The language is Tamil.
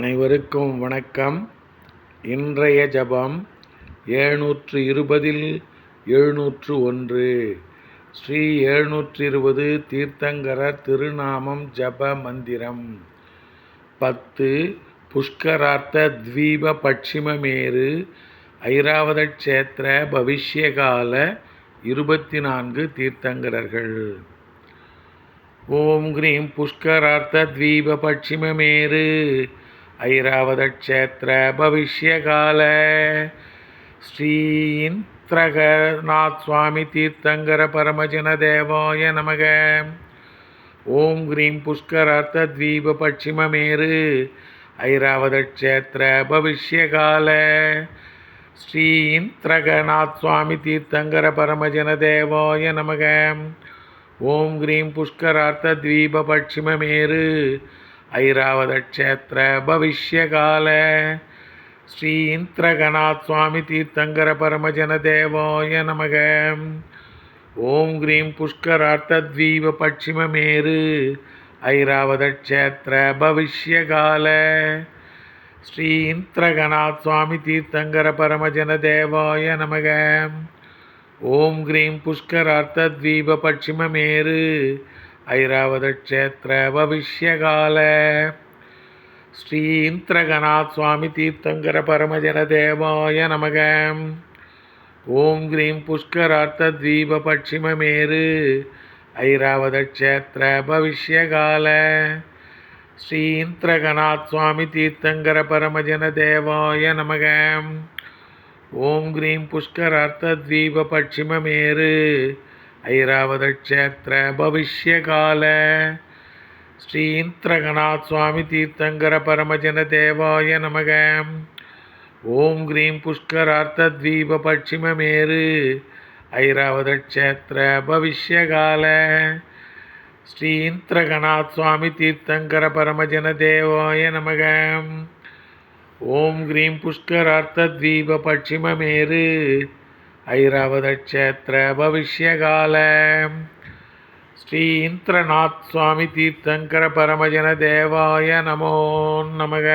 அனைவருக்கும் வணக்கம். இன்றைய ஜபம் 720 701. ஸ்ரீ 720 தீர்த்தங்கரர் திருநாமம் ஜப மந்திரம். 10 புஷ்கரார்த்த த்வீப பட்சிமமேரு ஐராவத க்ஷேத்திர பவிஷ்யகால 24 தீர்த்தங்கரர்கள். ஓம் க்ரீம் புஷ்கரார்த்த த்வீப பட்சிமமேரு ஐராவத க்ஷேத்திர பவிஷ்யகால ஸ்ரீ இந்திரகநாத் சுவாமி தீர்த்தங்கர பரமஜன தேவாய நமக. ஓம் க்ரீம் புஷ்கரார்த்த த்வீப பட்சிமமேரு ஐராவத க்ஷேத்திர பவிஷ்யகால ஸ்ரீ இந்திரகநாத் சுவாமி தீர்த்தங்கர பரமஜன தேவாய நமக. ஓம் க்ரீம் புஷ்கரார்த்த த்வீப பட்சிமமேரு ஐராவத க்ஷேத்திர பவிஷ்யகால ஸ்ரீ இந்திரகநாத் சுவாமி தீர்த்தங்கர பரமஜன தேவாய நமக. ஓம் க்ரீம் புஷ்கரார்த்த த்வீப பட்சிமமேரு ஐராவத க்ஷேத்திர பவிஷ்யகால ஸ்ரீ இந்திரகநாத் சுவாமி தீர்த்தங்கர பரமஜன தேவாய நமக. ஓம் க்ரீம் புஷ்கரார்த்த த்வீப பட்சிமமேரு ஐராவத க்ஷேத்திர பவிஷ்யகால ஸ்ரீ இந்திரகநாத் சுவாமி தீர்த்தங்கர பரமஜன தேவாய நமக. ஓம் க்ரீம் புஷ்கரார்த்த த்வீப பட்சிமமேரு ஐராவத க்ஷேத்திர பவிஷ்யகால ஸ்ரீ இந்திரகநாத் சுவாமி தீர்த்தங்கர பரமஜன தேவாய நமக. ஓம் க்ரீம் புஷ்கரார்த்த த்வீப பட்சிமமேரு ஐராவத க்ஷேத்திர பவிஷ்யகால ஸ்ரீ இந்திரகநாத் சுவாமி தீர்த்தங்கர பரமஜன தேவாய நமக. ஓம் க்ரீம் புஷ்கரார்த்த த்வீப பட்சிமமேரு ஐராவத க்ஷேத்திர பவிஷ்யகால ஸ்ரீ இந்திரகநாத் சுவாமி தீர்த்தங்கர பரமஜன தேவாய நமக. ஓம் க்ரீம் புஷ்கரார்த்த த்வீப பட்சிமமேரு ஐராவத க்ஷேத்திர பவிஷ்யகால ஸ்ரீ இந்திரநாத் சுவாமி தீர்த்தங்கர பரமஜன தேவாய நமோ நமக.